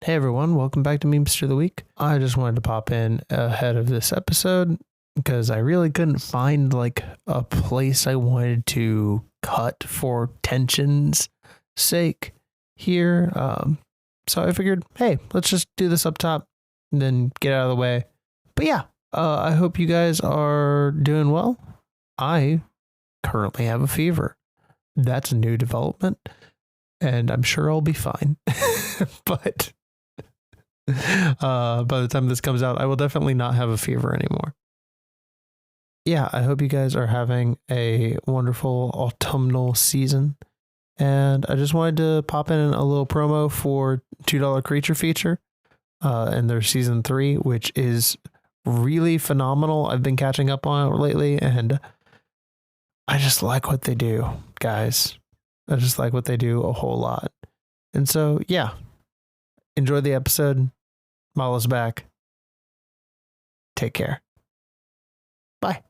Hey everyone, welcome back to Memester of the Week. I just wanted to pop in ahead of this episode because I really couldn't find like a place I wanted to cut for tension's sake here. So I figured, hey, let's just do this up top and then get out of the way. But yeah, I hope you guys are doing well. I currently have a fever. That's a new development, and I'm sure I'll be fine. But by the time this comes out, I will definitely not have a fever anymore. Yeah, I hope you guys are having a wonderful autumnal season. And I just wanted to pop in a little promo for $2 Creature Feature and their season 3, which is really phenomenal. I've been catching up on it lately, and I just like what they do, guys. I just like what they do a whole lot. And so, yeah, enjoy the episode. Mala's back. Take care. Bye.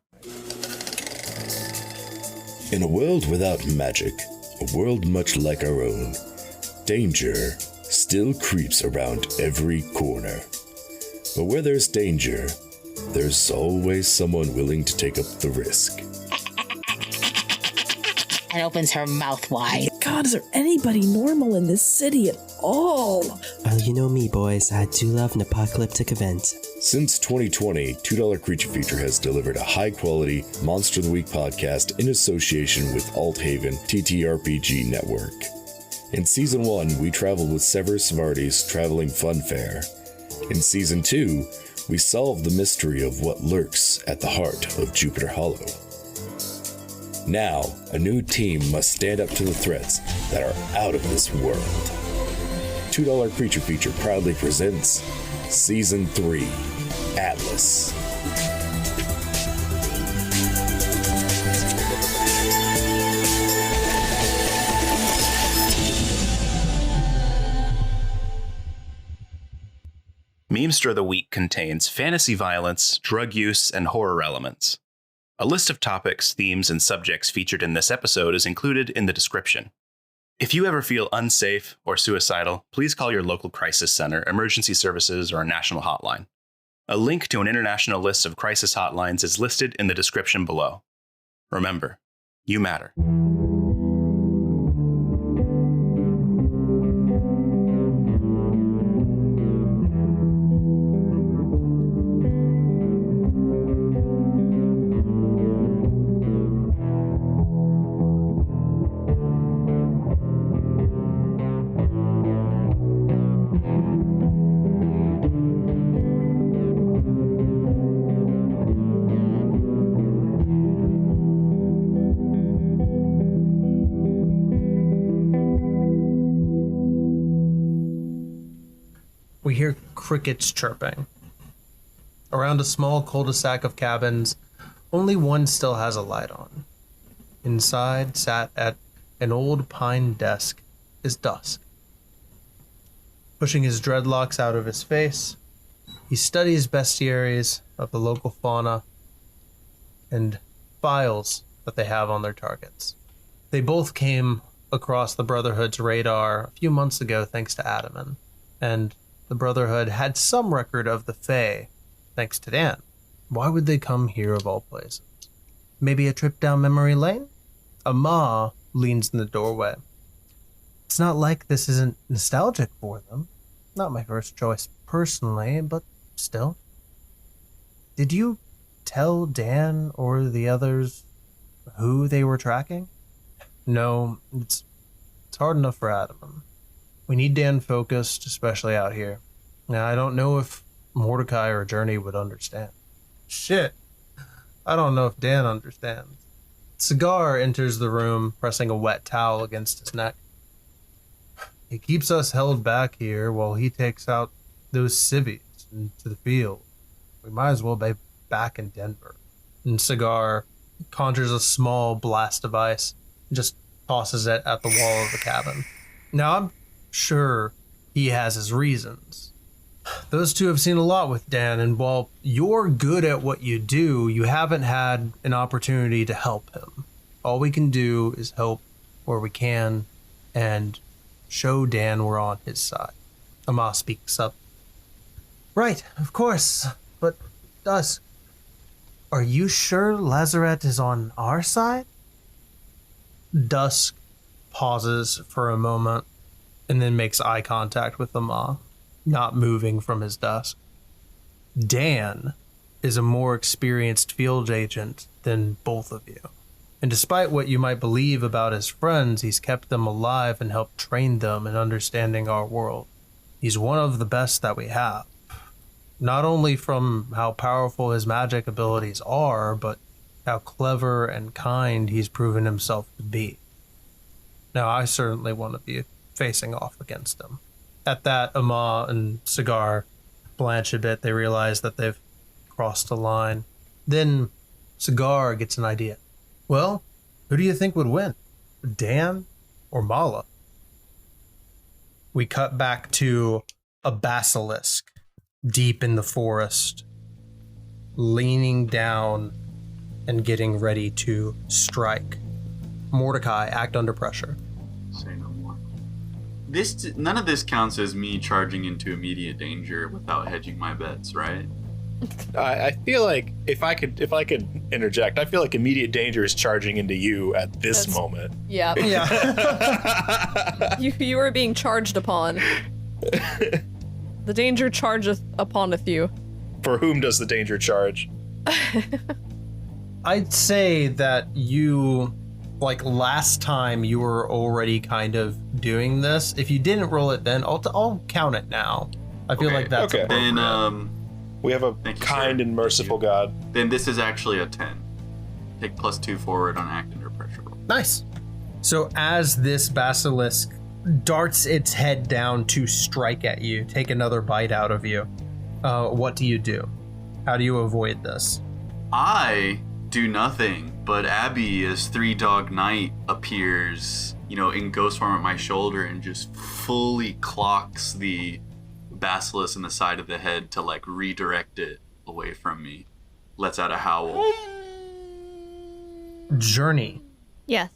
In a world without magic, a world much like our own, danger still creeps around every corner. But where there's danger, there's always someone willing to take up the risk. And opens her mouth wide. God, is there anybody normal in this city at all? Well, you know me, boys. I do love an apocalyptic event. Since 2020, $2 Creature Feature has delivered a high-quality Monster of the Week podcast in association with Althaven TTRPG Network. In Season 1, we traveled with Severus Vardy's Traveling Fun Fair. In Season 2, we solved the mystery of what lurks at the heart of Jupiter Hollow. Now, a new team must stand up to the threats that are out of this world. $2 Creature Feature proudly presents Season 3, Atlas. Memester of the Week contains fantasy violence, drug use, and horror elements. A list of topics, themes, and subjects featured in this episode is included in the description. If you ever feel unsafe or suicidal, please call your local crisis center, emergency services, or a national hotline. A link to an international list of crisis hotlines is listed in the description below. Remember, you matter. We hear crickets chirping. Around a small cul-de-sac of cabins, only one still has a light on. Inside, sat at an old pine desk, is Dusk. Pushing his dreadlocks out of his face, he studies bestiaries of the local fauna and files that they have on their targets. They both came across the Brotherhood's radar a few months ago thanks to Adaman, and the Brotherhood had some record of the Fae, thanks to Dan. Why would they come here of all places? Maybe a trip down memory lane? Ama leans in the doorway. It's not like this isn't nostalgic for them. Not my first choice personally, but still. Did you tell Dan or the others who they were tracking? No, it's hard enough for Adam. We need Dan focused, especially out here. Now, I don't know if Mordecai or Journey would understand. Shit. I don't know if Dan understands. Cigar enters the room, pressing a wet towel against his neck. He keeps us held back here while he takes out those civvies into the field. We might as well be back in Denver. And Cigar conjures a small blast device and just tosses it at the wall of the cabin. Now, I'm sure he has his reasons. Those two have seen a lot with Dan, and while you're good at what you do, you haven't had an opportunity to help him. All we can do is help where we can and show Dan we're on his side. Amma speaks up. Right, of course. But, Dusk, are you sure Lazaret is on our side? Dusk pauses for a moment and then makes eye contact with Amma, not moving from his desk. Dan is a more experienced field agent than both of you. And despite what you might believe about his friends, he's kept them alive and helped train them in understanding our world. He's one of the best that we have. Not only from how powerful his magic abilities are, but how clever and kind he's proven himself to be. Now, I certainly want to be facing off against him. At that, Amma and Cigar blanch a bit. They realize that they've crossed a line. Then Cigar gets an idea. Well, who do you think would win? Dan or Mala? We cut back to a basilisk deep in the forest, leaning down and getting ready to strike. Mordecai, act under pressure. Say no more. None of this counts as me charging into immediate danger without hedging my bets, right? I feel like if I could interject, I feel like immediate danger is charging into you at this moment. Yeah. Yeah. You are being charged upon. The danger chargeth uponeth you. For whom does the danger charge? I'd say that you, like last time, you were already kind of doing this. If you didn't roll it then, I'll count it now. I feel like that's okay. appropriate. Then, we have a kind and merciful God. Then this is actually a 10. Take +2 forward on act under pressure roll. Nice. So as this basilisk darts its head down to strike at you, take another bite out of you, what do you do? How do you avoid this? I do nothing, but Abby, as Three Dog Night, appears, in ghost form at my shoulder and just fully clocks the basilisk in the side of the head to redirect it away from me. Lets out a howl. Journey. Yes.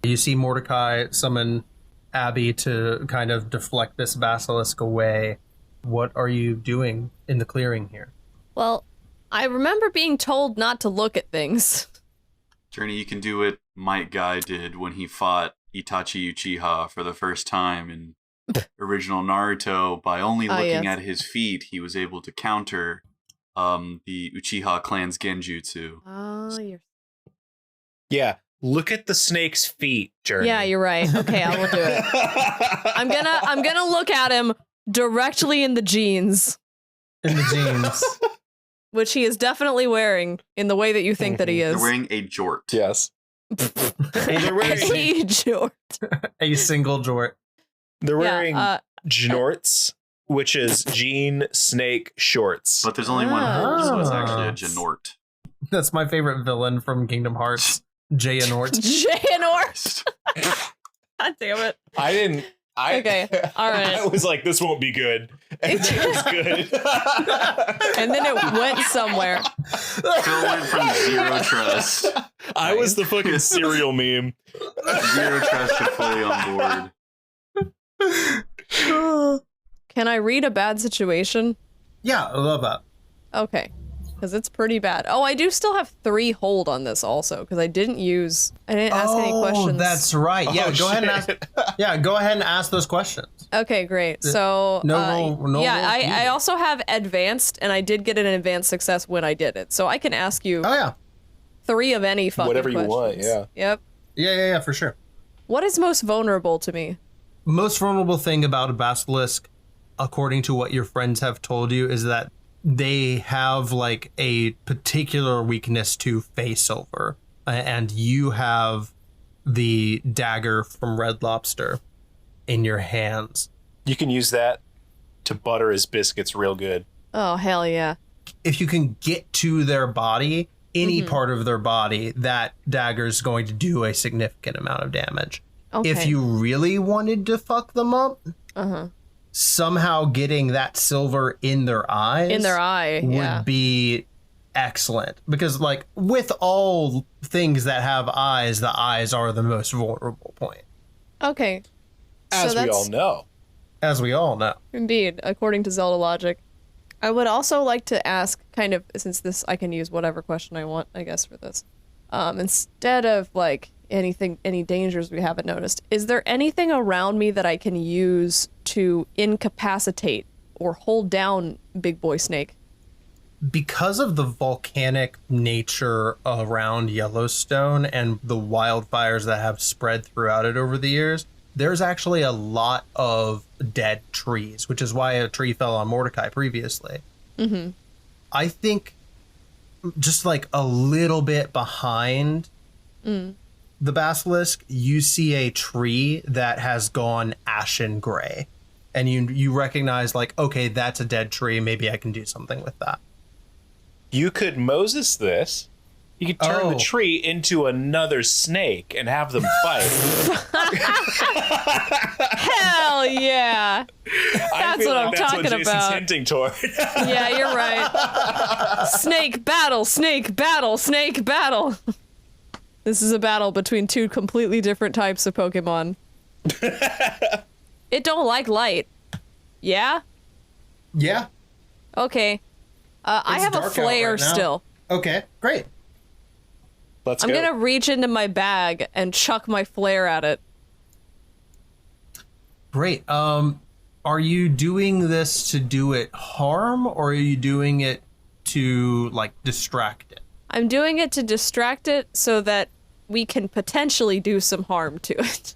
You see Mordecai summon Abby to kind of deflect this basilisk away. What are you doing in the clearing here? Well, I remember being told not to look at things. Journey, you can do what Might Guy did when he fought Itachi Uchiha for the first time in original Naruto. By only looking at his feet, he was able to counter the Uchiha clan's genjutsu. Oh, Yeah, look at the snake's feet, Journey. Yeah, you're right. Okay, I will do it. I'm gonna look at him directly in the jeans. In the jeans. Which he is definitely wearing in the way that you think that he is. They're wearing a jort. Yes. They're wearing a jort. A single jort. They're wearing jnorts, which is jean snake shorts. But there's only one hole, so it's actually a janort. That's my favorite villain from Kingdom Hearts, Jayanort. Jayanort. God damn it. Okay, all right. I was like, this won't be good. And then it was good. And then it went somewhere. Phil went from zero trust. I was the fucking cereal meme. Zero trust to fully on board. Can I read a bad situation? Yeah, I love that. Okay. Because it's pretty bad. Oh, I do still have 3 hold on this also, because I didn't ask any questions. Oh, that's right. Yeah, go ahead and ask. Yeah, go ahead and ask those questions. Okay, great. So I also have advanced, and I did get an advanced success when I did it. So I can ask you 3 of any fucking whatever you questions. want, yeah. Yep. Yeah, for sure. What is most vulnerable to me? Most vulnerable thing about a basilisk, according to what your friends have told you, is that they have a particular weakness to face over, and you have the dagger from Red Lobster in your hands. You can use that to butter his biscuits real good. Oh, hell yeah. If you can get to their body, any part of their body, that dagger is going to do a significant amount of damage. Okay. If you really wanted to fuck them up, somehow getting that silver in their eyes would be excellent, because with all things that have eyes, the eyes are the most vulnerable point. Okay. As we all know. As we all know. Indeed, according to Zelda logic. I would also like to ask, kind of, since this, I can use whatever question I want, I guess, for this. Instead of, like, any dangers we haven't noticed, is there anything around me that I can use to incapacitate or hold down Big Boy Snake? Because of the volcanic nature around Yellowstone and the wildfires that have spread throughout it over the years, there's actually a lot of dead trees, which is why a tree fell on Mordecai previously. Mm-hmm. I think just like a little bit behind the basilisk, you see a tree that has gone ashen gray. And you recognize, like, okay, that's a dead tree. Maybe I can do something with that. You could Moses this. You could turn the tree into another snake and have them fight. Hell yeah. That's what I'm talking Jason's about. Hinting toward. Yeah, you're right. Snake battle, snake battle, snake battle. This is a battle between two completely different types of Pokemon. It don't like light. Yeah? Yeah. Okay. I have a flare right still. Okay, great. I'm going to reach into my bag and chuck my flare at it. Great. Are you doing this to do it harm, or are you doing it to, like, distract it? I'm doing it to distract it so that we can potentially do some harm to it.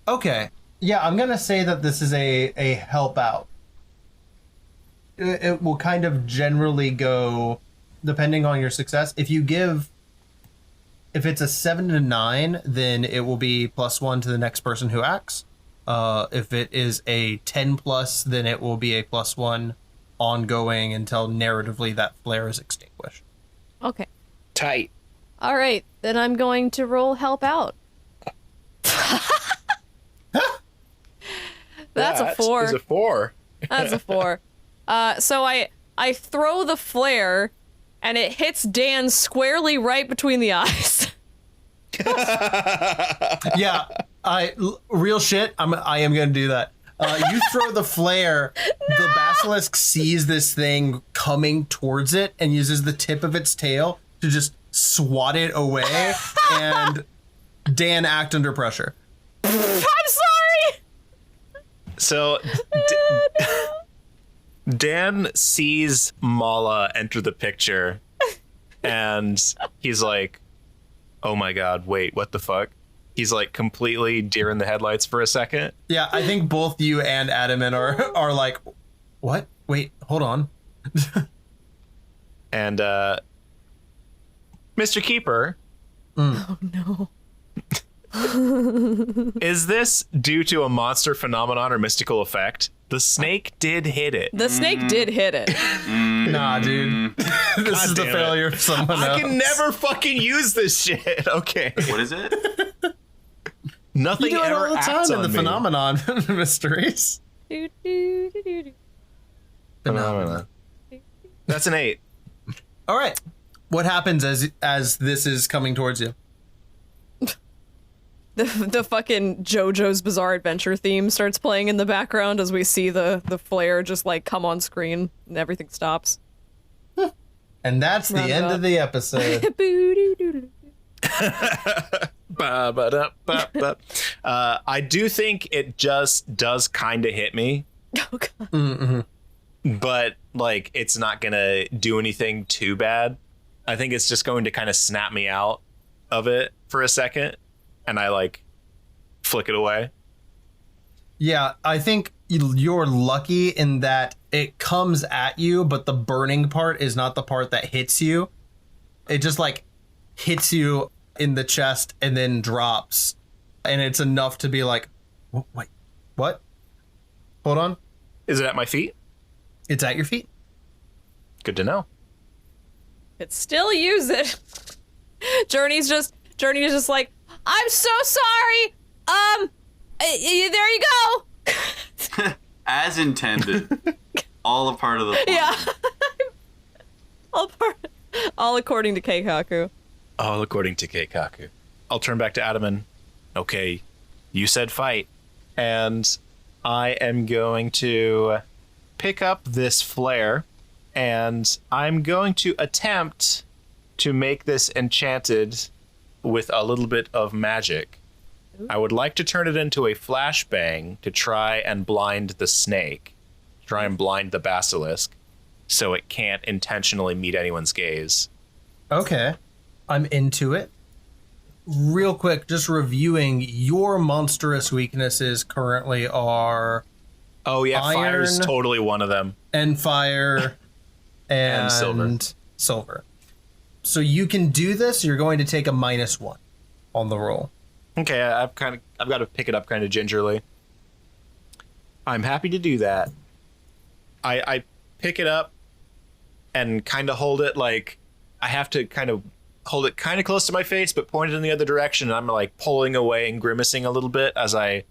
Okay. Yeah, I'm going to say that this is a help out. It will kind of generally go, depending on your success. If it's a 7 to 9, then it will be +1 to the next person who acts. If it is a 10 plus, then it will be a +1 ongoing until narratively that flare is extinguished. Okay. Tight. All right, then I'm going to roll help out. That's a 4. That is a 4. That's a 4. So I throw the flare, and it hits Dan squarely right between the eyes. Yeah, real shit. I am gonna do that. You throw the flare. No! The basilisk sees this thing coming towards it and uses the tip of its tail to just swat it away. And Dan, act under pressure. I'm sorry. So Dan sees Mala enter the picture, and he's like, oh my god, wait, what the fuck? He's like completely deer in the headlights for a second. Yeah, I think both you and Adamant are like, what? Wait, hold on. And Mr. Keeper. Oh no. Is this due to a monster phenomenon or mystical effect? The snake did hit it. The snake did hit it. Nah, dude. This is the failure of someone else. I can never fucking use this shit. Okay. What is it? Nothing you do it ever all the acts time on in the me. phenomenon mysteries. Phenomenon. That's an 8. All right. What happens as this is coming towards you? The fucking JoJo's Bizarre Adventure theme starts playing in the background as we see the flare just like come on screen and everything stops. And that's the end of the episode. I do think it just does kind of hit me. Oh god. Mm-hmm. But like it's not gonna do anything too bad. I think it's just going to kind of snap me out of it for a second, and I like flick it away. Yeah, I think you're lucky in that it comes at you, but the burning part is not the part that hits you. It just like hits you in the chest and then drops, and it's enough to be like, wait, what? Hold on. Is it at my feet? It's at your feet. Good to know. It still use it. Journey's just like, I'm so sorry. There you go. As intended. All a part of the plan. Yeah. all according to Keikaku. All according to Keikaku. I'll turn back to Adaman. Okay, you said fight. And I am going to pick up this flare, and I'm going to attempt to make this enchanted with a little bit of magic. I would like to turn it into a flashbang to try and blind the snake, try and blind the basilisk, so it can't intentionally meet anyone's gaze. Okay. I'm into it. Real quick, just reviewing, your monstrous weaknesses currently are... Oh yeah, fire's iron totally one of them. and fire and silver. So you can do this. You're going to take a -1 on the roll. Okay, I've got to pick it up kind of gingerly. I'm happy to do that. I pick it up and kind of hold it like I have to kind of hold it kind of close to my face, but point it in the other direction. And I'm like pulling away and grimacing a little bit as I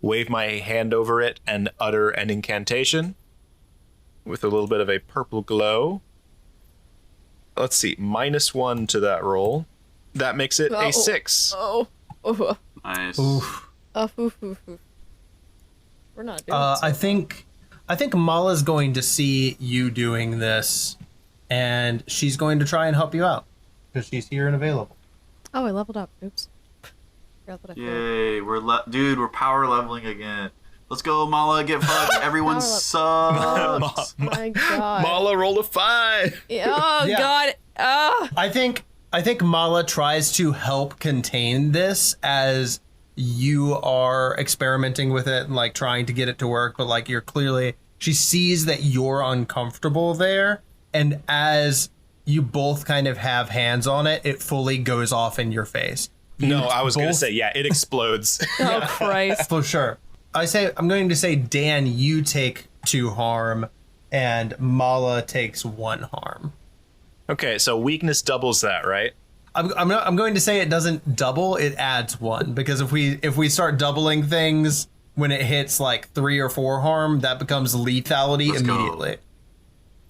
wave my hand over it and utter an incantation with a little bit of a purple glow. Let's see, -1 to that roll. That makes it a 6. Nice. Oof. We're not doing I think Mala's going to see you doing this, and she's going to try and help you out because she's here and available. Oh, I leveled up. Oops. Forgot that I failed. Yay, we're power leveling again. Let's go, Mala, get fucked. Everyone sucks. My God. Mala rolled a 5. Oh Yeah. God. I think Mala tries to help contain this as you are experimenting with it and like trying to get it to work, but like she sees that you're uncomfortable there, and as you both kind of have hands on it, it fully goes off in your face. No, I was going to say, yeah, it explodes. Oh Christ. For sure. I'm going to say, Dan, you take 2 harm, and Mala takes 1 harm. Okay, so weakness doubles that, right? I'm going to say it doesn't double, it adds 1, because if we start doubling things when it hits like 3 or 4 harm, that becomes lethality immediately.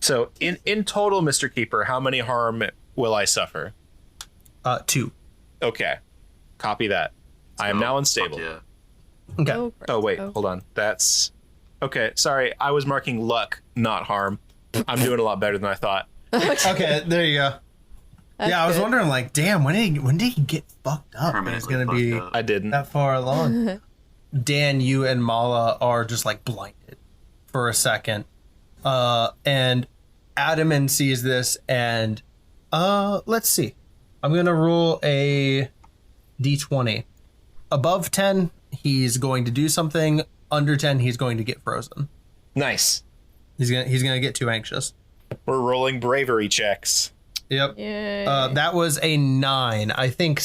So in total, Mr. Keeper, how many harm will I suffer? 2. Okay, copy that. I am now unstable. Yeah. Okay. Oh wait, hold on. That's okay. Sorry, I was marking luck, not harm. I'm doing a lot better than I thought. Okay, there you go. Yeah, I was wondering, like, damn, when did he get fucked up? It's gonna be I didn't. that far along. Dan, you and Mala are just like blinded for a second, and Adaman sees this, and let's see. I'm gonna roll a d20. Above 10, he's going to do something. Under 10, he's going to get frozen. Nice. He's gonna get too anxious. We're rolling bravery checks. Yep. Yay. That was a 9. I think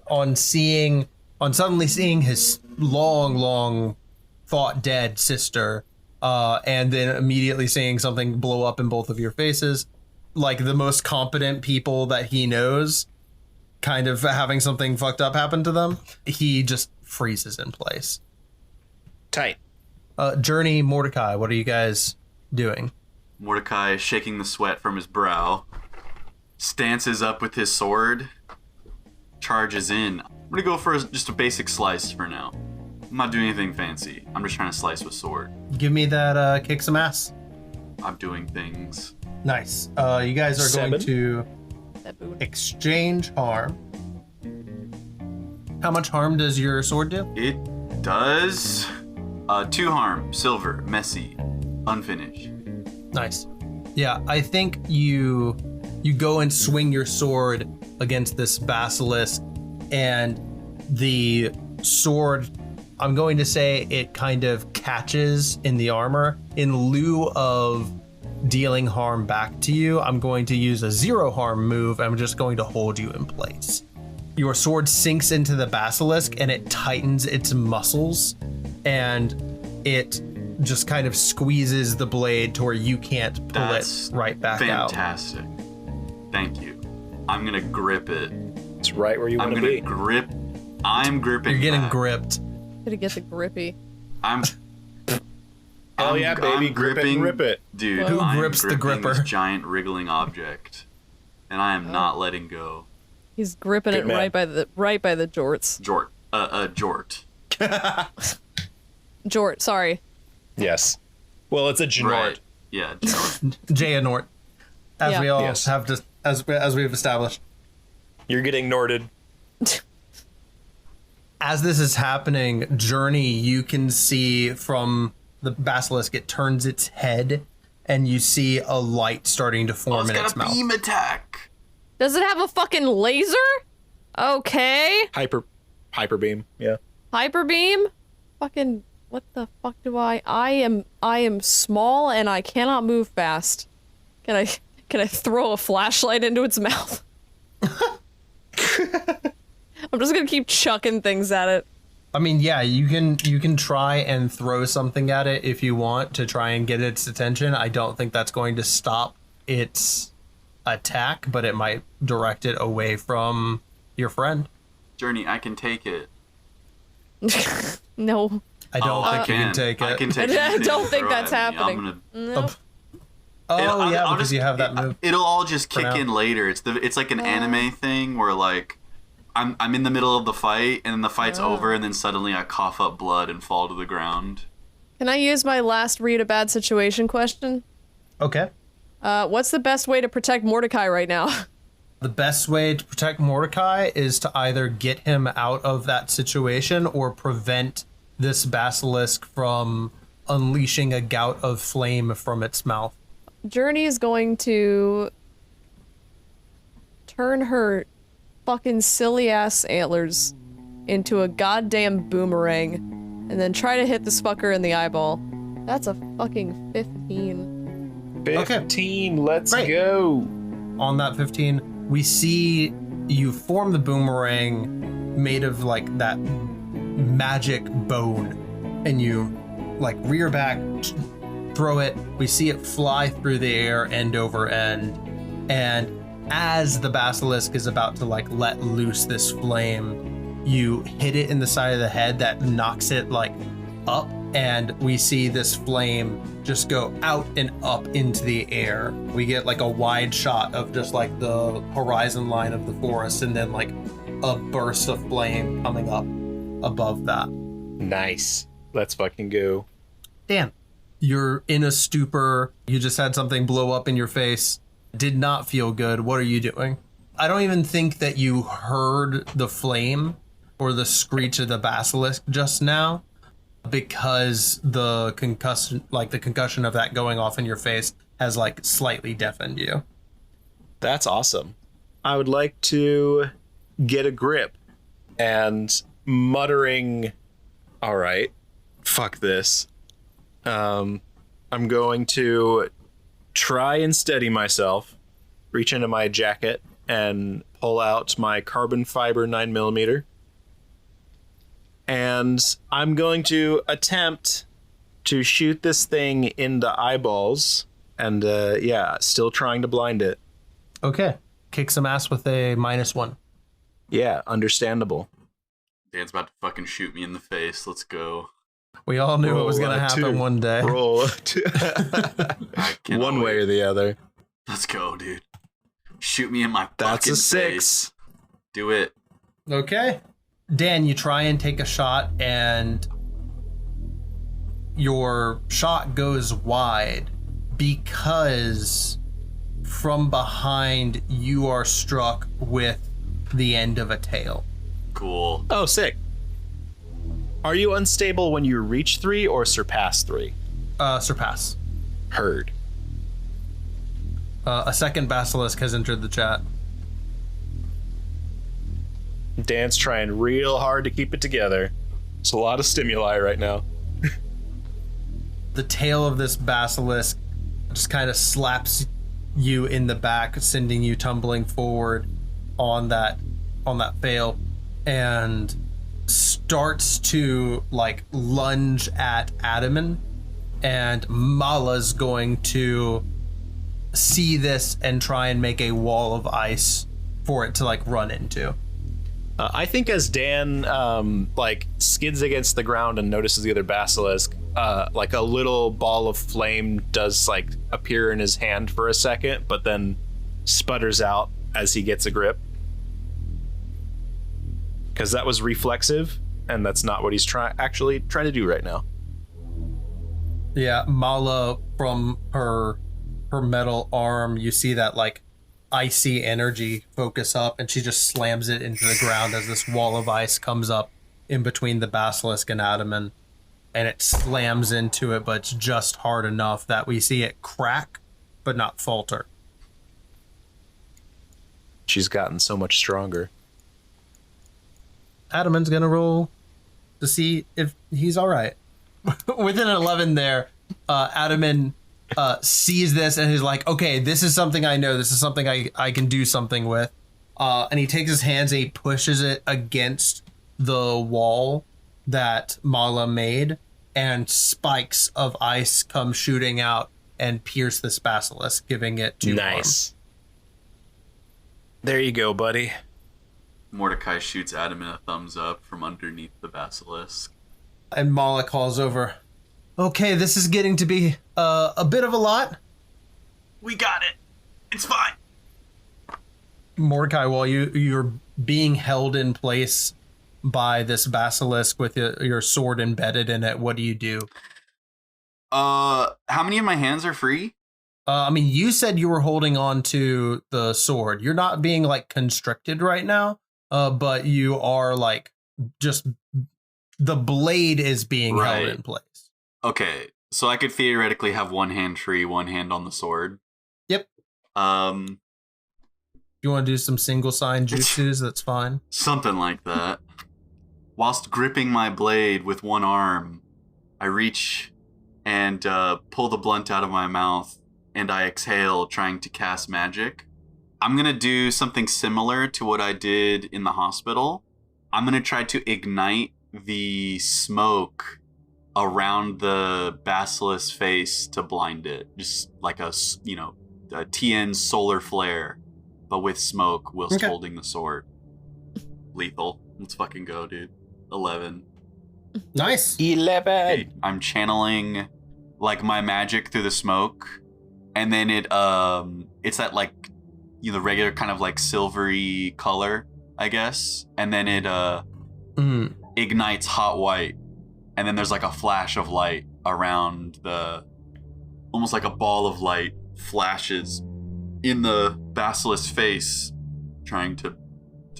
on suddenly seeing his long thought dead sister, and then immediately seeing something blow up in both of your faces, like the most competent people that he knows, kind of having something fucked up happen to them, he just freezes in place. Tight. Journey, Mordecai, what are you guys doing? Mordecai, shaking the sweat from his brow, stances up with his sword, charges in. I'm gonna go for just a basic slice for now. I'm not doing anything fancy. I'm just trying to slice with sword. Give me that kick some ass. I'm doing things. Nice. You guys are 7. going to That boon. exchange harm. How much harm does your sword do? It does 2 harm, silver, messy, unfinished. Nice. Yeah, I think you go and swing your sword against this basilisk, and the sword, I'm going to say it kind of catches in the armor. In lieu of dealing harm back to you, I'm going to use a 0 harm move. I'm just going to hold you in place. Your sword sinks into the basilisk and it tightens its muscles, and it just kind of squeezes the blade to where you can't pull That's it right back out. fantastic. Thank you. I'm gonna grip it. It's right where you I'm want to gonna be. grip. I'm gripping. You're getting that. gripped. Gonna get the grippy. I'm. Oh yeah, baby, grip it and rip it. Dude, Who I'm grips the gripping gripper? this giant wriggling object, and I am not letting go. He's gripping Good it man. right by the jorts. Jort. Jort. Jort, sorry. Yes. Well, it's a Genort. Right. Yeah, Genort. Jayanort, as Yeah. we all Yes. have just as we've established. You're getting Norted. As this is happening, Journey, you can see from the basilisk, it turns its head, and you see a light starting to form in It's its got a mouth. beam attack. Does it have a fucking laser? Okay. Hyper beam. Yeah. Hyper beam? Fucking what the fuck do I am small and I cannot move fast. Can I throw a flashlight into its mouth? I'm just gonna keep chucking things at it. I mean, yeah, you can try and throw something at it if you want to try and get its attention. I don't think that's going to stop its attack, but it might direct it away from your friend. Journey, I can take it. No. I don't think you can take it. I can take I anything don't you think throw that's at me. I'm happening. gonna- No. Oh yeah, I'll because just- you have that move. It'll all just kick now. in later. It's like an anime thing where like I'm in the middle of the fight and then the fight's over and then suddenly I cough up blood and fall to the ground. Can I use my last read a bad situation question? Okay. What's the best way to protect Mordecai right now? The best way to protect Mordecai is to either get him out of that situation or prevent this basilisk from unleashing a gout of flame from its mouth. Journey is going to turn her fucking silly ass antlers into a goddamn boomerang and then try to hit this fucker in the eyeball. That's a fucking 15. 15. Let's Great. go. On that 15, we see you form the boomerang made of like that magic bone, and you like rear back, throw it. We see it fly through the air end over end, and as the basilisk is about to like let loose this flame, you hit it in the side of the head that knocks it like up, and we see this flame just go out and up into the air. We get like a wide shot of just like the horizon line of the forest, and then like a burst of flame coming up above that. Nice. Let's fucking go. Dan, you're in a stupor. You just had something blow up in your face. Did not feel good. What are you doing? I don't even think that you heard the flame or the screech of the basilisk just now, because the concussion of that going off in your face has like slightly deafened you. That's awesome. I would like to get a grip and muttering, all right, fuck this. I'm going to try and steady myself, reach into my jacket and pull out my carbon fiber 9mm. And I'm going to attempt to shoot this thing in the eyeballs. And still trying to blind it. Okay. Kick some ass with a -1. Yeah, understandable. Dan's about to fucking shoot me in the face. Let's go. We all knew it was going to happen one day. Roll I cannot one way wait. or the other. Let's go, dude. Shoot me in my That's fucking a 6. face. Do it. Okay. Dan, you try and take a shot, and your shot goes wide because from behind you are struck with the end of a tail. Cool. Oh, sick. Are you unstable when you reach 3 or surpass 3? Surpass. Heard. A second basilisk has entered the chat. Dan's trying real hard to keep it together. It's a lot of stimuli right now. The tail of this basilisk just kind of slaps you in the back, sending you tumbling forward on that fail, and starts to like lunge at Adaman, and Mala's going to see this and try and make a wall of ice for it to like run into. I think as Dan skids against the ground and notices the other basilisk, like a little ball of flame does like appear in his hand for a second, but then sputters out as he gets a grip. Because that was reflexive, and that's not what he's trying to do right now. Yeah, Mala, from her metal arm, you see that like icy energy focus up, and she just slams it into the ground as this wall of ice comes up in between the basilisk and Adaman, and it slams into it, but it's just hard enough that we see it crack, but not falter. She's gotten so much stronger. Adaman's gonna roll to see if he's all right. With an 11 there, Adaman sees this and he's like, okay, this is something I know. This is something I can do something with. And he takes his hands and he pushes it against the wall that Mala made, and spikes of ice come shooting out and pierce this basilisk, giving it 2 Nice. There you go, buddy. Mordecai shoots Adam in a thumbs up from underneath the basilisk. And Mala calls over, okay, this is getting to be a bit of a lot. We got it. It's fine. Mordecai, while you're being held in place by this basilisk with your sword embedded in it, what do you do? How many of my hands are free? I mean, you said you were holding on to the sword. You're not being like constricted right now, but you are like just the blade is being held in place. Okay, so I could theoretically have one hand free, one hand on the sword. Yep. You want to do some single sign jutsus? That's fine. Something like that. Whilst gripping my blade with one arm, I reach and pull the blunt out of my mouth, and I exhale, trying to cast magic. I'm going to do something similar to what I did in the hospital. I'm going to try to ignite the smoke around the basilisk's face to blind it. Just like a TN solar flare, but with smoke whilst holding the sword. Lethal. Let's fucking go, dude. 11. Nice. 11. Okay, I'm channeling like my magic through the smoke, and then it's that like the regular kind of like silvery color, I guess, and then it ignites hot white, and then there's like a flash of light around almost like a ball of light flashes in the basilisk's face, trying to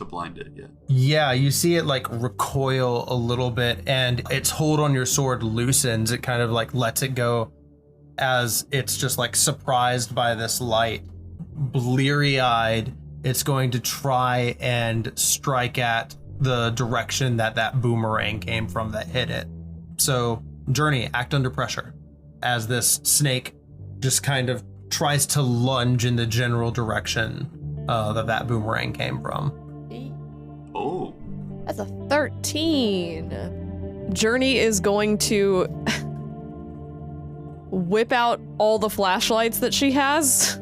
blind it. Yeah, you see it like recoil a little bit, and its hold on your sword loosens. It kind of like lets it go as it's just like surprised by this light. Bleary-eyed, it's going to try and strike at the direction that boomerang came from that hit it. So, Journey, act under pressure as this snake just kind of tries to lunge in the general direction that boomerang came from. Oh. That's a 13. Journey is going to whip out all the flashlights that she has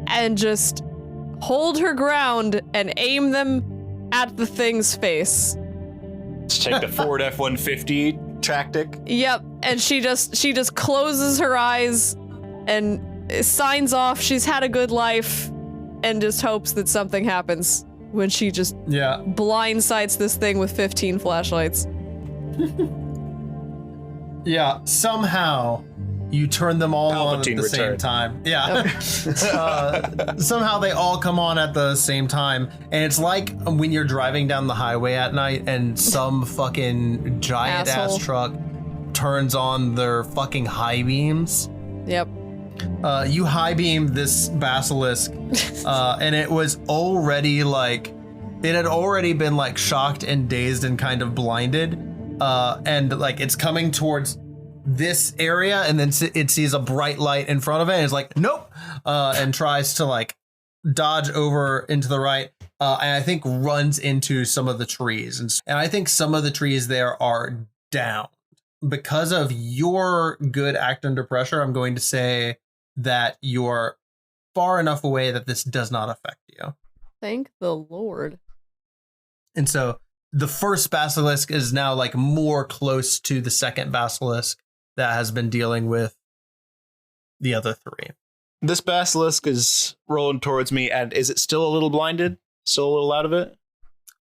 and just hold her ground and aim them at the thing's face. Let's take the Ford F-150 tactic. Yep, and she just closes her eyes and signs off she's had a good life and just hopes that something happens when she just blindsides this thing with 15 flashlights. Yeah, somehow you turn them all on at the same time. Yeah. Somehow they all come on at the same time. And it's like when you're driving down the highway at night and some fucking giant ass truck turns on their fucking high beams. Yep. You high beam this basilisk, and it was already like, it had already been like shocked and dazed and kind of blinded, and like it's coming towards this area, and then it sees a bright light in front of it, and it's like, nope, and tries to like dodge over into the right, and I think runs into some of the trees, and I think some of the trees there are down. Because of your good act under pressure, I'm going to say that you're far enough away that this does not affect you. Thank the Lord. And so the first basilisk is now like more close to the second basilisk that has been dealing with the other three. This basilisk is rolling towards me, and is it still a little blinded? Still a little out of it?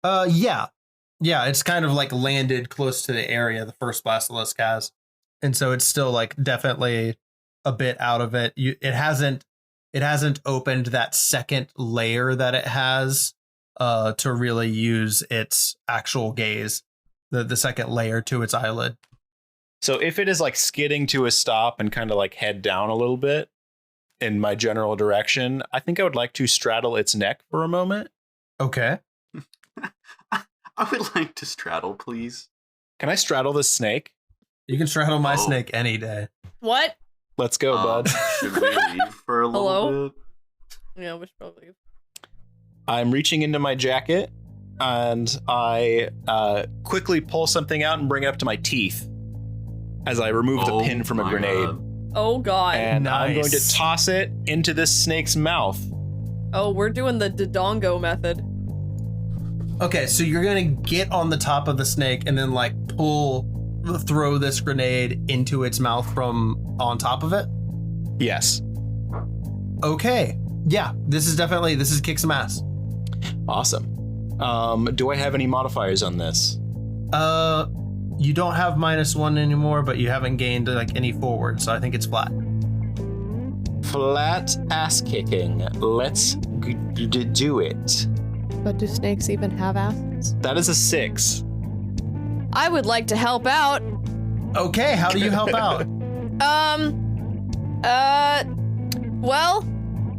Yeah. Yeah, it's kind of like landed close to the area the first basilisk has. and so it's still like definitely a bit out of it. It hasn't opened that second layer that it has to really use its actual gaze, the second layer to its eyelid. So if it is like skidding to a stop and kind of like head down a little bit in my general direction, I think I would like to straddle its neck for a moment. Okay. I would like to straddle, please. Can I straddle this snake? You can straddle my snake any day. What? Let's go, bud. Should we leave for a little bit? Yeah, we should probably. I'm reaching into my jacket and I quickly pull something out and bring it up to my teeth as I remove the pin from a grenade. God. Oh God! And I'm going to toss it into this snake's mouth. Oh, we're doing the Dodongo method. Okay, so you're gonna get on the top of the snake and then like throw this grenade into its mouth from on top of it? Yes. Okay. Yeah, this is kick some ass. Awesome. Do I have any modifiers on this? You don't have -1 anymore, but you haven't gained like any forward, so I think it's flat. Flat ass kicking. Let's do it. But do snakes even have asses? That is a 6. I would like to help out. Okay, how do you help out? Well,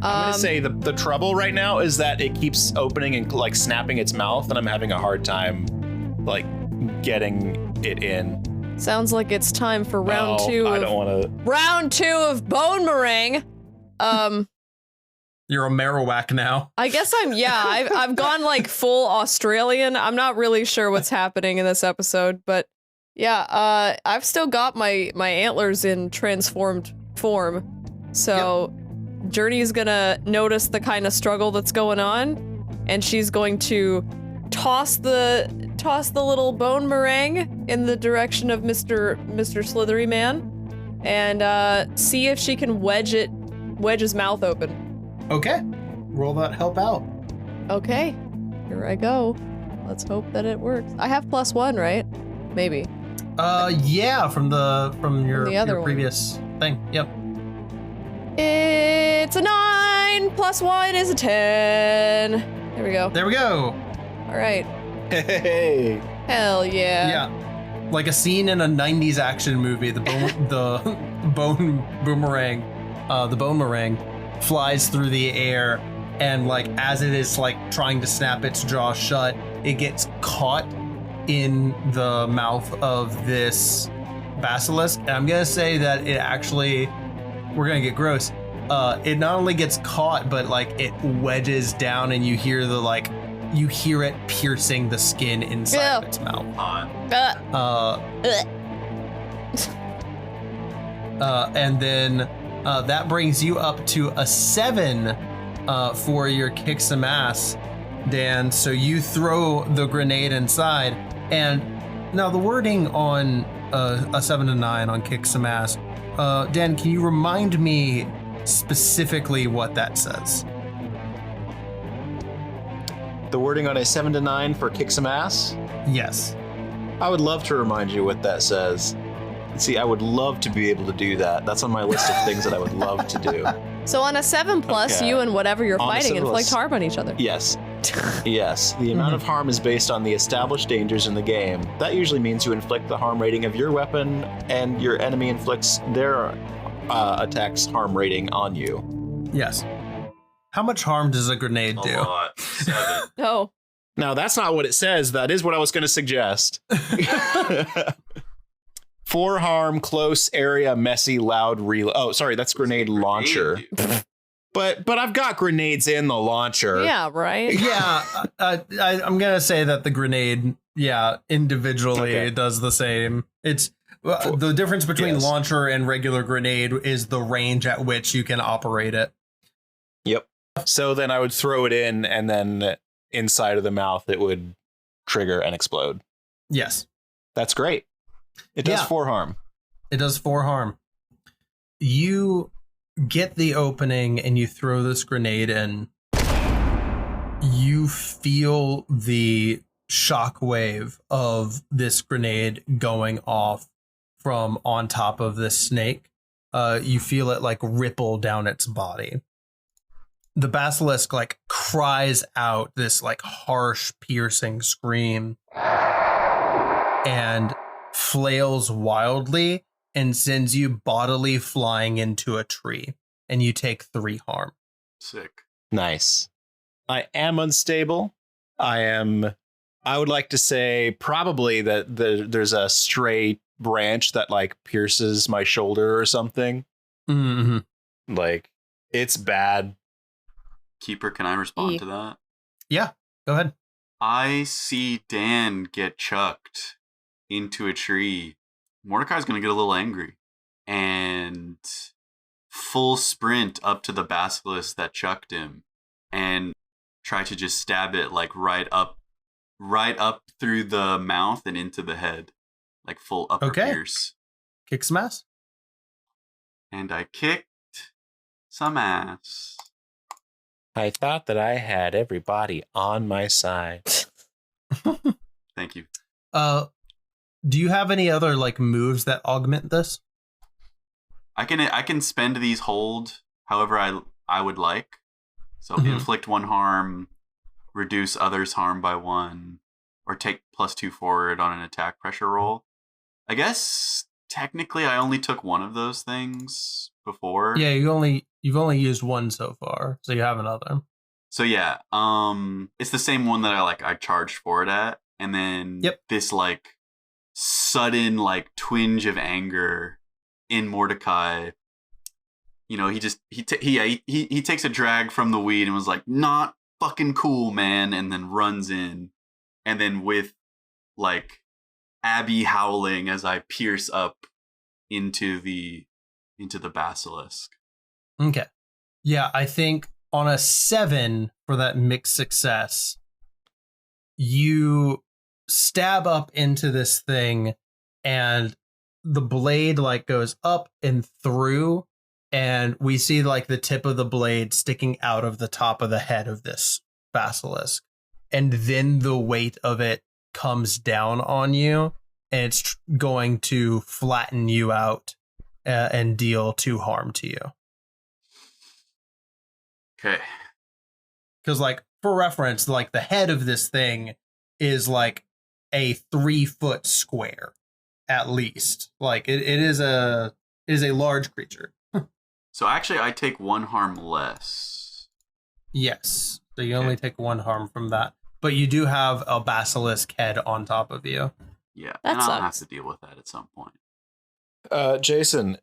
I'm gonna say the trouble right now is that it keeps opening and like snapping its mouth, and I'm having a hard time like getting it in. Sounds like it's time for round 2. I don't want to. Round 2 of bone meringue. You're a Marowak now. I guess I've gone like full Australian. I'm not really sure what's happening in this episode, but yeah, I've still got my antlers in transformed form. So Journey's gonna notice the kind of struggle that's going on, and she's going to toss the little bone meringue in the direction of Mr. Slithery Man, and see if she can wedge his mouth open. Okay. Roll that help out. Okay, here I go. Let's hope that it works. I have +1, right? Maybe. Yeah, from your other previous thing. Yep. It's a 9 +1 is a 10. There we go. There we go. All right. Hey. Hell yeah. Yeah. Like a scene in a 90s action movie, the bone meringue flies through the air, and like as it is like trying to snap its jaw shut, it gets caught in the mouth of this basilisk. And I'm gonna say that it actually, we're gonna get gross. It not only gets caught, but like it wedges down, and you hear it piercing the skin inside of its mouth. And then that brings you up to a 7 for your kick some ass, Dan. So you throw the grenade inside, and now the wording on a 7 to 9 on kick some ass. Dan, can you remind me specifically what that says? The wording on a 7 to 9 for kick some ass? Yes. I would love to remind you what that says. See, I would love to be able to do that. That's on my list of things that I would love to do. So on a 7+, Okay. you and whatever you're On a fighting 7+. inflict harm on each other. Yes. Yes. The amount of harm is based on the established dangers in the game. That usually means you inflict the harm rating of your weapon, and your enemy inflicts their attack's harm rating on you. Yes. How much harm does a grenade do? A lot. 7. No. Now, that's not what it says. That is what I was going to suggest. 4 harm, close area, messy, loud, reload. Oh, sorry, that's grenade launcher. But I've got grenades in the launcher. Yeah, right? Yeah, I'm gonna say that the grenade, individually does the same. It's the difference between launcher and regular grenade is the range at which you can operate it. Yep. So then I would throw it in, and then inside of the mouth it would trigger and explode. Yes. That's great. It does 4 harm. It does 4 harm. You get the opening and you throw this grenade in. You feel the shockwave of this grenade going off from on top of this snake. You feel it like ripple down its body. The basilisk like cries out this like harsh, piercing scream and flails wildly and sends you bodily flying into a tree, and you take 3 harm. Sick. Nice. I am unstable. I would like to say probably that there's a stray branch that like pierces my shoulder or something. Mm-hmm. Like, it's bad. Keeper, can I respond to that? Yeah, go ahead. I see Dan get chucked into a tree. Mordecai's going to get a little angry and full sprint up to the basilisk that chucked him and try to just stab it like right up through the mouth and into the head, like full upper pierce. Kick some ass. And I kicked some ass. I thought that I had everybody on my side. Thank you. Do you have any other like moves that augment this? I can spend these hold however I would like. So inflict 1 harm, reduce others' harm by 1, or take +2 forward on an attack pressure roll. I guess technically I only took 1 of those things before. Yeah, you've only used 1 so far, so you have another. So yeah, it's the same one that I charged forward at, and then this like sudden like twinge of anger in Mordecai. You know, he takes a drag from the weed and was like, "Not fucking cool, man," and then runs in, and then with like Abby howling as I pierce up into the basilisk. Okay. Yeah, I think on a 7 for that mixed success, you stab up into this thing and the blade like goes up and through, and we see like the tip of the blade sticking out of the top of the head of this basilisk. And then the weight of it comes down on you, and it's going to flatten you out and deal 2 harm to you. Okay. Because, like, for reference, like the head of this thing is like a 3-foot square, at least. Like it is a large creature. So actually, I take 1 harm less. Yes. So you only take 1 harm from that, but you do have a basilisk head on top of you. Yeah, That and I'll sucks. have to deal with that at some point. Jason,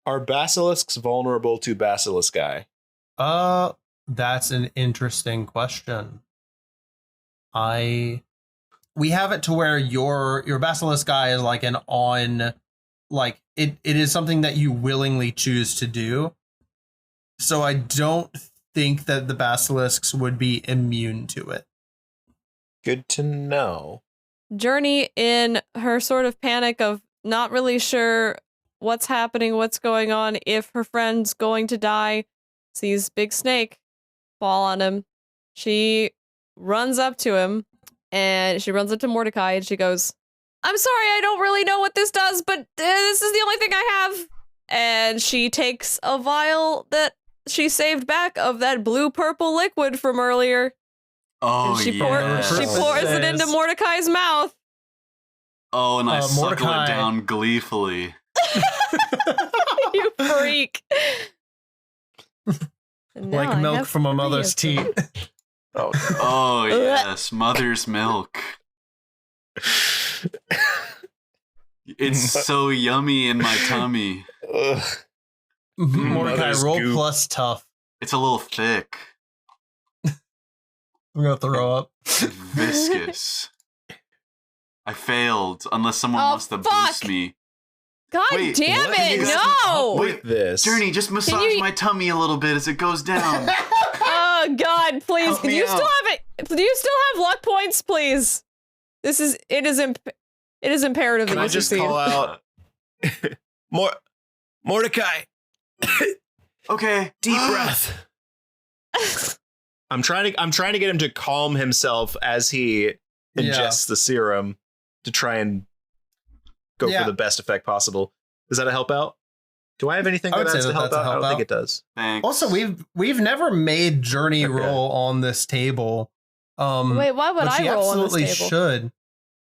are basilisks vulnerable to basilisci? That's an interesting question. We have it to where your basilisk guy is like it is something that you willingly choose to do. So I don't think that the basilisks would be immune to it. Good to know. Journey, in her sort of panic of not really sure what's happening, what's going on, if her friend's going to die, sees big snake fall on him. She runs up to him, and she runs up to Mordecai, and she goes, "I'm sorry, I don't really know what this does, but this is the only thing I have." And she takes a vial that she saved back of that blue-purple liquid from earlier. Oh, And she yeah. pours it into Mordecai's mouth. Oh, and I suckle Mordecai. it down gleefully. You freak. And now Like I milk have from a 3 mother's of them. teat. Oh, yes, mother's milk. It's so yummy in my tummy. Mordecai, Mother's roll goop. plus tough. It's a little thick. I'm gonna throw up. Viscous. I failed, unless someone Oh, wants to fuck. boost me. God Wait, damn what? it, You guys- no! Wait, This. Journey, just massage you- my tummy a little bit as it goes down. Oh God, please! Help Do me you still out. have it? Do you still have luck points, please? It is imperative Can that I you just succeed. call out Mordecai? Okay. Deep breath. I'm trying to get him to calm himself as he ingests the serum to try and go for the best effect possible. Is that a help out? Do I have anything that adds to help out? I don't think it does. Thanks. Also, we've never made journey roll on this table. Wait, why would I roll on this table? Should,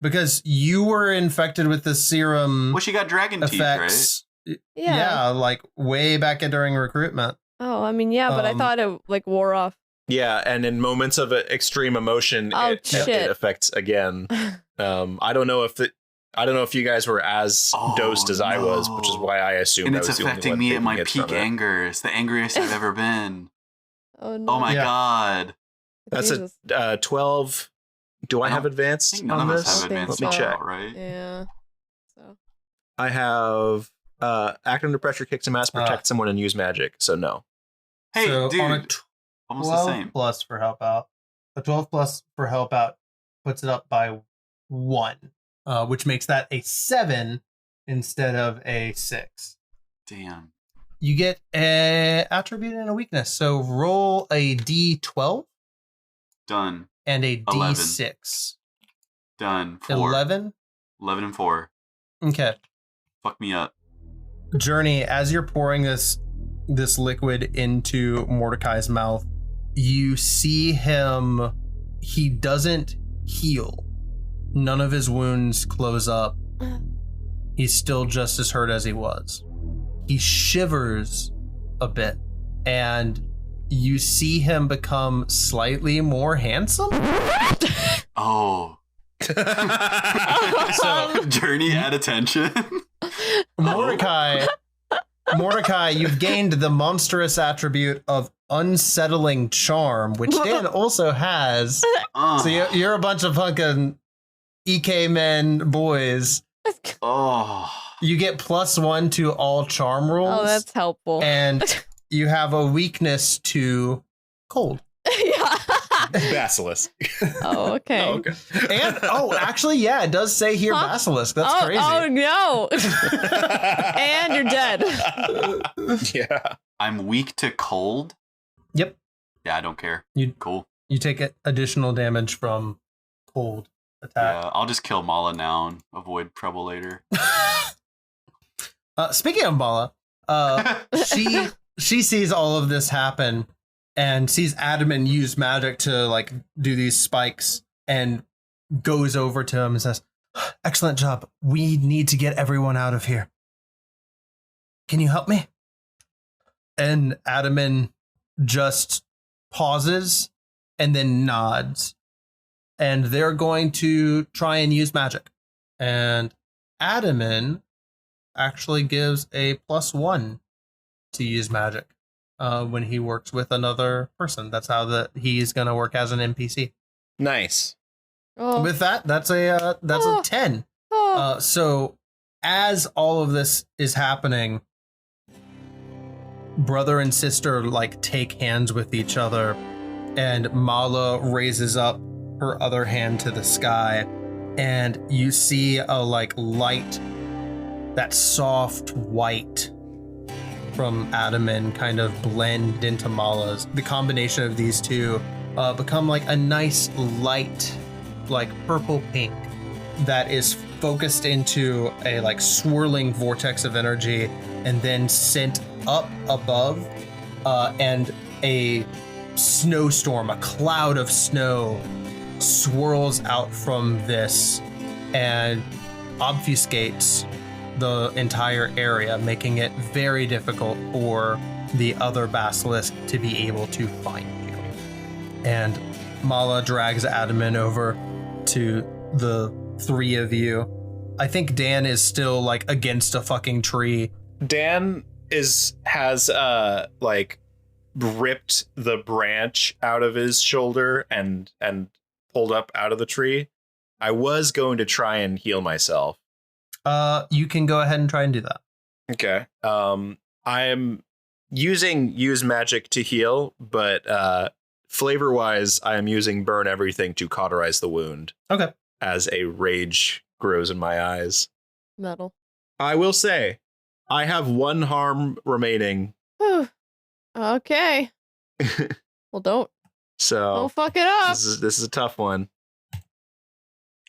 because you were infected with the serum. Well, she got dragon effects. teeth, right? Yeah, like way back during recruitment. Oh, I mean, yeah, but I thought it like wore off. Yeah, and in moments of extreme emotion, it affects again. I don't know if you guys were as dosed as I was, which is why I assumed. And I it's was affecting me at my peak anger. It's the angriest I've ever been. Oh no! Oh my god! That's a 12. Do I have advanced on this? Let me check. Right? Yeah. So I have act under pressure, kick some ass, protect someone, and use magic. So no. Hey, so dude. On a almost the same. Plus for help out. A 12 plus for help out puts it up by 1, which makes that a 7 instead of a 6. Damn. You get an attribute and a weakness. So roll a d12. Done. And a 11. d6. Done. 4. 11? 11 and 4. Okay. Fuck me up. Journey, as you're pouring this liquid into Mordecai's mouth, you see him. He doesn't heal. None of his wounds close up. He's still just as hurt as he was. He shivers a bit, and you see him become slightly more handsome. Oh. So, Journey at attention. Mordecai, you've gained the monstrous attribute of unsettling charm, which Dan also has. So you're a bunch of fucking EK men boys. Oh. You get +1 to all charm rolls. Oh, that's helpful. And you have a weakness to cold. Basilisk. Oh, okay. Oh, okay. And actually, yeah, it does say here basilisk. That's crazy. Oh no. And you're dead. Yeah. I'm weak to cold. Yep. Yeah, I don't care. Cool. You take additional damage from cold attack. Yeah, I'll just kill Mala now and avoid trouble later. Speaking of Mala, she sees all of this happen and sees Adaman use magic to like do these spikes and goes over to him and says, "Excellent job. We need to get everyone out of here. Can you help me?" And Adaman just pauses and then nods. And they're going to try and use magic. And Adaman actually gives a +1 to use magic when he works with another person. That's how he's going to work as an NPC. Nice. Oh. With that's a 10. So as all of this is happening, brother and sister like take hands with each other, and Mala raises up her other hand to the sky, and you see a like light, that soft white from Adaman kind of blend into Mala's. The combination of these two become like a nice light, like purple pink, that is focused into a like swirling vortex of energy and then sent up above, and a snowstorm, a cloud of snow swirls out from this and obfuscates the entire area, making it very difficult for the other basilisk to be able to find you. And Mala drags Adaman over to the three of you. I think Dan is still like against a fucking tree. Dan has like ripped the branch out of his shoulder and pulled up out of the tree. I was going to try and heal myself. You can go ahead and try and do that. Okay. I am use magic to heal, but flavor wise, I am using burn everything to cauterize the wound. Okay. As a rage grows in my eyes. Metal. I will say, I have 1 harm remaining. Okay. Well, don't So fuck it up. This is a tough one.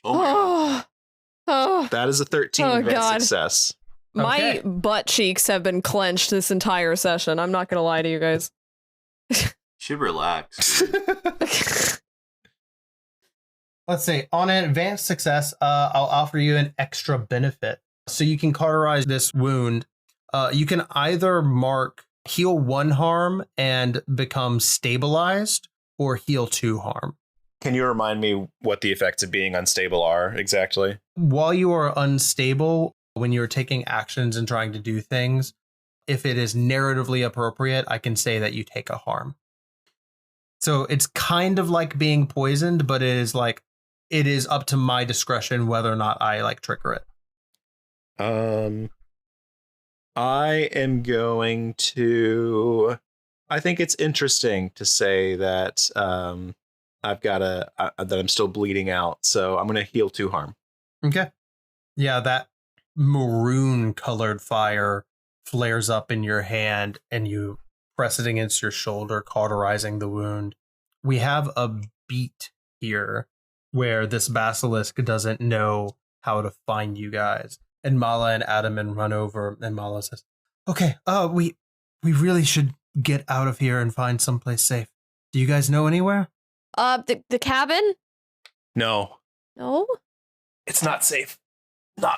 Oh my God. Oh, That is a 13 Oh, event God. success. my butt cheeks have been clenched this entire session. I'm not gonna lie to you guys. Should relax. Dude. Let's see. On an advanced success, I'll offer you an extra benefit. So you can cauterize this wound. You can either mark heal 1 harm and become stabilized, or heal 2 harm. Can you remind me what the effects of being unstable are exactly? While you are unstable, when you're taking actions and trying to do things, if it is narratively appropriate, I can say that you take a harm. So it's kind of like being poisoned, but it is up to my discretion whether or not I trigger it. I am going to. I think it's interesting to say that that I'm still bleeding out, so I'm going to heal 2 harm. Okay. Yeah, that maroon colored fire flares up in your hand and you press it against your shoulder, cauterizing the wound. We have a beat here where this basilisk doesn't know how to find you guys. And Mala and Adaman run over, and Mala says, "Okay, we really should get out of here and find someplace safe. Do you guys know anywhere?" The cabin? No, No? it's not safe.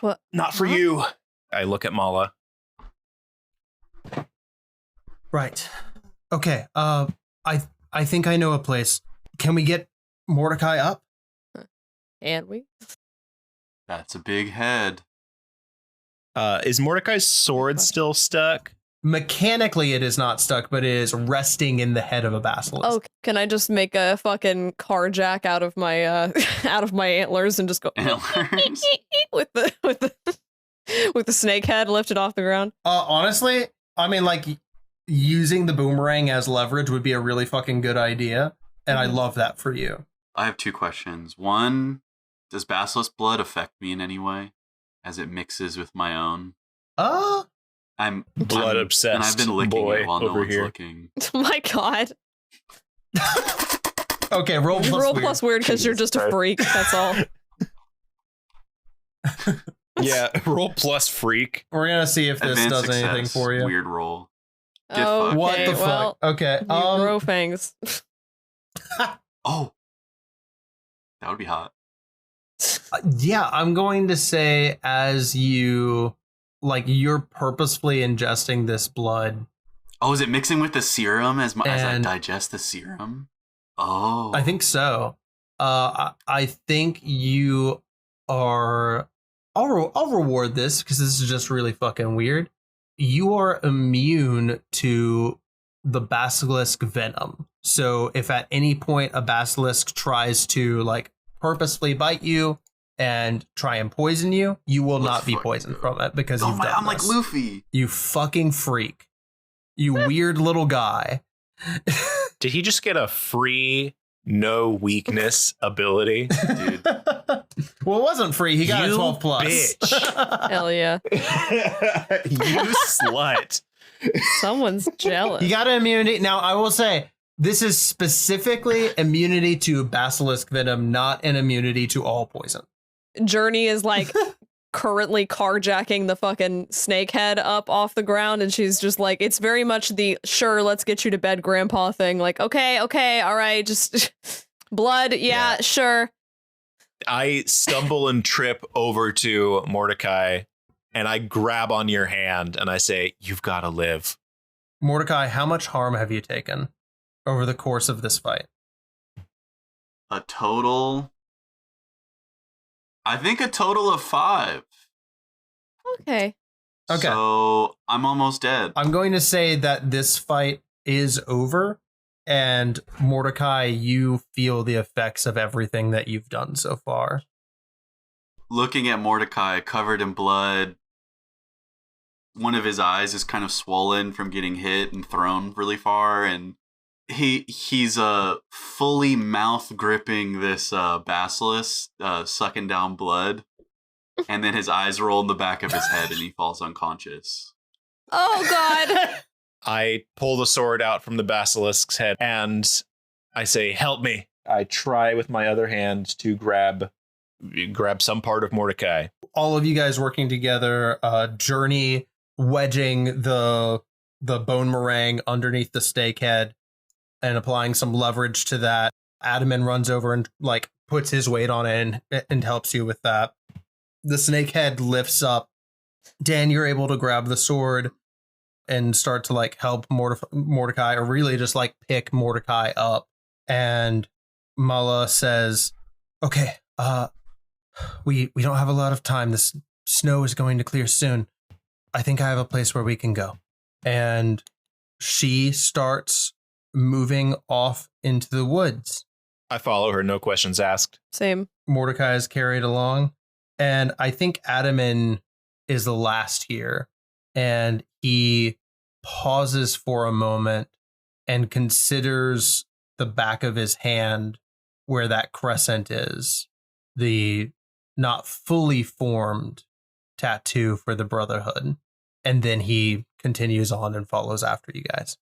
What? Not for you. I look at Mala. Right. Okay. I think I know a place. Can we get Mordecai up? Can we? That's a big head. Is Mordecai's sword still stuck? Mechanically, it is not stuck, but it is resting in the head of a basilisk. Oh, can I just make a fucking carjack out of my out of my antlers and just go Antlers? with the snake head lifted off the ground? Honestly, I mean, using the boomerang as leverage would be a really fucking good idea, and I love that for you. I have 2 questions. One, does basilisk blood affect me in any way as it mixes with my own? I'm blood obsessed. And I've been licking boy it while no over one's here. looking. Oh my god. Okay, roll plus weird because you're just a freak. That's all. Yeah, roll plus freak. We're gonna see if this Advanced does anything success, for you. Weird roll. Get Okay, fucked. What the well, fuck? Okay. You grow fangs. Oh, that would be hot. Yeah, I'm going to say as you're purposefully ingesting this blood. Oh, is it mixing with the serum as I And- digest the serum? Oh, I think so. I think you are. I'll reward this because this is just really fucking weird. You are immune to the basilisk venom. So if at any point a basilisk tries to purposefully bite you and try and poison you, you will not be poisoned from it because you've done I'm like this. Luffy. You fucking freak. You weird little guy. Did he just get a free no weakness ability? Dude. Well, it wasn't free. He got You a 12 plus. bitch. Hell yeah. You slut. Someone's jealous. You got an immunity. Now, I will say, this is specifically immunity to basilisk venom, not an immunity to all poison. Journey is currently carjacking the fucking snake head up off the ground, and she's just it's very much the sure, let's get you to bed grandpa thing. Okay, all right, just blood, yeah, sure. I stumble and trip over to Mordecai and I grab on your hand and I say, "You've got to live." Mordecai, how much harm have you taken over the course of this fight? I think a total of 5. Okay. So I'm almost dead. I'm going to say that this fight is over, and Mordecai, you feel the effects of everything that you've done so far. Looking at Mordecai covered in blood, one of his eyes is kind of swollen from getting hit and thrown really far, and he's fully mouth gripping this basilisk, sucking down blood, and then his eyes roll in the back of his head and he falls unconscious. Oh god. I pull the sword out from the basilisk's head and I say, "Help me." I try with my other hand to grab some part of Mordecai. all of you guys working together, Journey wedging the bone meringue underneath the stake head and applying some leverage to that. Adaman runs over and like puts his weight on it and helps you with that. The snake head lifts up. Dan, you're able to grab the sword and start to like help Mordecai, or really just like pick Mordecai up. And Mala says, okay, we don't have a lot of time. This snow is going to clear soon. I think I have a place where we can go. And she starts moving off into the woods. I follow her, no questions asked. Same. Mordecai is carried along. And I think Adaman is the last here. And he pauses for a moment and considers the back of his hand where that crescent is. The not fully formed tattoo for the Brotherhood. And then he continues on and follows after you guys.